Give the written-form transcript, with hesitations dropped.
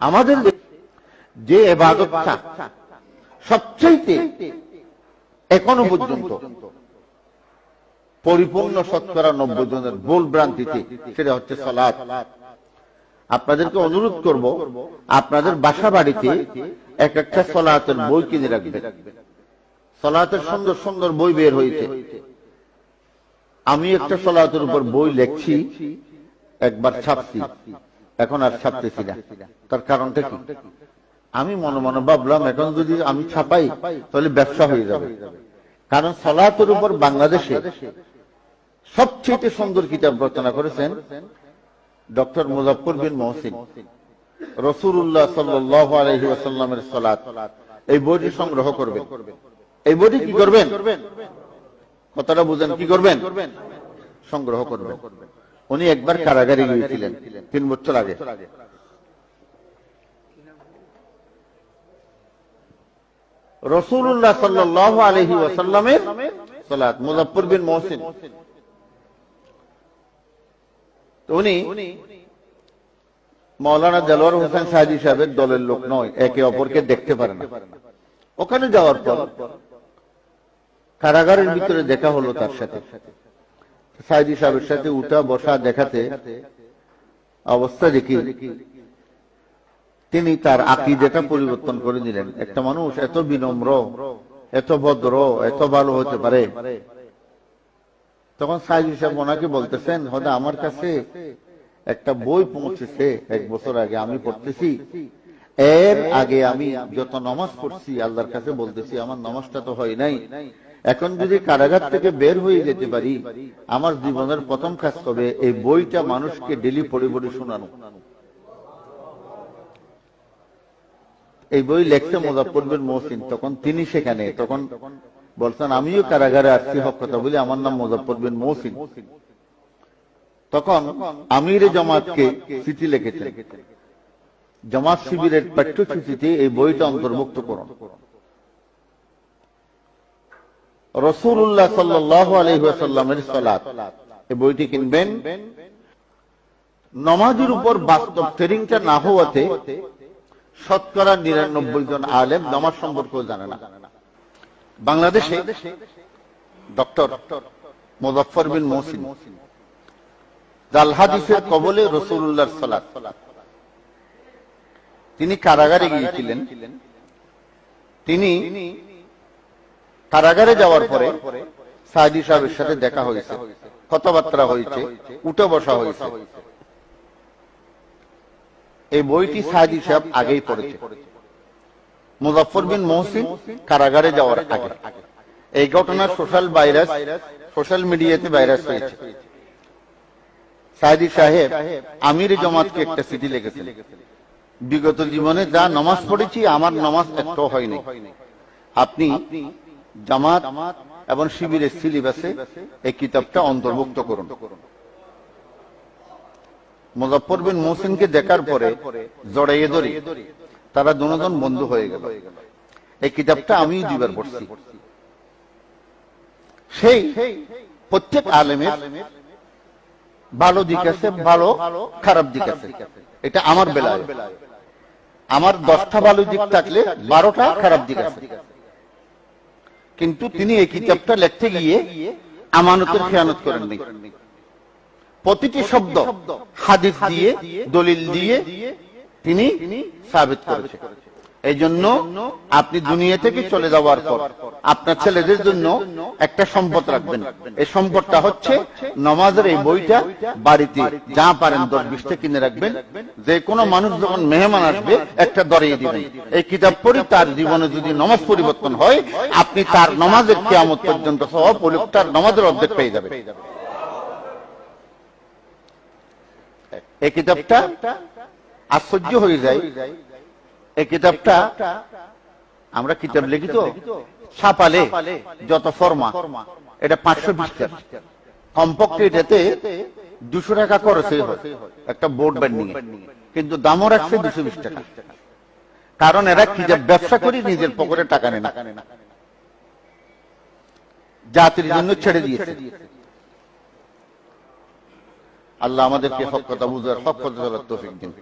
আমাদের যে ইবাদতটা সবচেয়ে এখনো পর্যন্ত পরিপূর্ণ শতকরা 90 জনের ভুল ভ্রান্তিতে, সেটা হচ্ছে সালাত। আপনাদেরকে অনুরোধ করব, আপনাদের বাসা বাড়িতে এক একটা সালাতের বই কিনে রাখবেন। সালাতের সুন্দর সুন্দর বই বের হয়েছে। আমি একটা সালাতের উপর বই লিখছি, একবার ছাপছি, এখন আর ছাপতেছি না। তার কারণটা কি? আমি মনে মনে ভাবলাম, এখন যদি আমি ছাপাই তাহলে ব্যবসা হয়ে যাবে। কারণ সালাতের উপর বাংলাদেশে সবচেয়ে সুন্দর কিতাব রচনা করেছেন ডক্টর মুজাফফর বিন মহসিন। রাসূলুল্লাহ সাল্লাল্লাহু আলাইহি ওয়াসাল্লামের সালাত, এই বইটি সংগ্রহ করবেন। এই বইটি কি করবেন? কথাটা বুঝেন, কি করবেন? সংগ্রহ করবেন। উনি একবার কারাগারে গিয়েছিলেন 3 বছর আগে। রাসূলুল্লাহ সাল্লাল্লাহু আলাইহি ওয়াসাল্লামের সালাত, মুজাফফর বিন মহসিন। উনি মাওলানা দেলোয়ার হোসেন সাইদি সাহেবের দলের লোক নয়, একে অপরকে দেখতে পারে না। ওখানে যাওয়ার পর কারাগারের ভিতরে দেখা হলো তার সাথে। সাইদি সাহেবের সাথে উঠা বসা দেখাতে অবস্থা দেখি তিনি তার আকীদাটা পরিবর্তন করে দিলেন। একটা মানুষ এত বিনম্র, এত ভদ্র, এত ভালো হতে পারে? তখন সাইদি সাহেব ওনাকে বলতেছেন, হয়তো আমার কাছে একটা বই পৌঁছেছে 1 বছর আগে, আমি পড়তেছি। এর আগে আমি যত নামাজ পড়ছি আল্লাহর কাছে বলতেছি আমার নামাজটা তো হয় নাই। এখন যদি কারাগার থেকে বের হয়ে যেতে পারি, আমার জীবনের প্রথম কাজ হবে এই বইটা মানুষকে ডেলি পড়ে পড়ে শোনানো। এই বই লেখছে মুজাফফর বিন মহসিন। তখন তিনি সেখানে, তখন বলছেন আমিও কারাগারে আসছি, হক কথা বলি, আমার নাম মুজাফফর বিন মহসিন। তখন আমিরে জামাতকে চিঠি লিখেছেন, জামাত শিবিরের পাঠ্যসূচিতে এই বইটা অন্তর্ভুক্ত করুন। রাসূলুল্লাহ সাল্লাল্লাহু আলাইহি ওয়াসাল্লামের সালাত, এই বইটি কিনবেন। নামাজের উপর বাস্তব ট্রেনিংটা না হওয়াতে শতকরা 99 জন আলেম নামাজ সম্পর্কেও জানে না। বাংলাদেশে ডক্টর মুজাফফর বিন মহসিন জাল হাদিসের কবলে রাসূলুল্লাহর সালাত, তিনি কারাগারে গিয়েছিলেন। তিনি কারাগারে যাওয়ার পরে সাইদি সাহেবের সাথে দেখা হয়েছে, কথাবার্তা হয়েছে, উঠে বসা হয়েছে। এই বইটি সাইদি সাহেব আগেই পড়েছে, মুজাফফর বিন মহসিন কারাগারে যাওয়ার আগে। এই ঘটনা সোশ্যাল মিডিয়াতে ভাইরাস হয়েছে। সাইদি সাহেব আমির জামাতকে একটা চিঠি লিখেছেন, বিগত জীবনে যা নামাজ পড়েছি আমার নামাজ একটু হয়নি, আপনি জামাত এবং শিবিরের সিলেবাসে এই কিতাবটা অন্তর্ভুক্ত করুন। মুজাফফর বিন মহসিনকে দেখার পরে জড়াইয়ে ধরে তারা দুজন বন্ধু হয়ে গেল। এই কিতাবটা আমিও 2 বার পড়ছি। সেই প্রত্যেক আলেমের ভালো দিক আছে, ভালো খারাপ দিক আছে। এটা আমার বেলায় আমার 10টা ভালো দিক থাকলে 12টা খারাপ দিক আছে। কিন্তু তিনি এই কিতাবটা লিখতে গিয়ে আমানতের খেয়ানত করেননি। প্রতিটি শব্দ হাদিস দিয়ে, দলিল দিয়ে তিনি সাবিত করেছেন। এই জন্য আপনি দুনিয়া থেকে চলে যাওয়ার পর আপনার ছেলেদের জন্য একটা সম্পদ রাখবেন। এই সম্পদটা হচ্ছে নামাজের এই বইটা। বাড়িতে যা পারেন 10-20টা কিনে রাখবেন। যে কোনো মানুষ যখন মেহমান আসবে একটা ধরিয়ে দিবেন। এই কিতাব পড়ি তার জীবনে যদি নামাজ পরিবর্তন হয়, আপনি তার নামাজের কিয়ামত পর্যন্ত সওয়াব ও লোকটার নামাজের অর্ধেক পেয়ে যাবেন। এই কিতাবটা আশ্চর্য হয়ে যায়। এই কিতাবটা আমরা কিতাব লিখি তো ছাপালে যত ফরমা, এটা 500 পৃষ্ঠা, কমপক্ষে এটাতে 200 টাকা খরচই হয় একটা বোর্ড বাইন্ডিং এ, কিন্তু দামও রাখছে 220 টাকা। কারণ এরা কিতাব ব্যবসা করে নিজের পকেটে টাকা নেয় না, জাতির জন্য ছেড়ে দিয়েছে। আল্লাহ আমাদেরকে হক কথা বুঝার, হক কথা বলার তৌফিক দিন।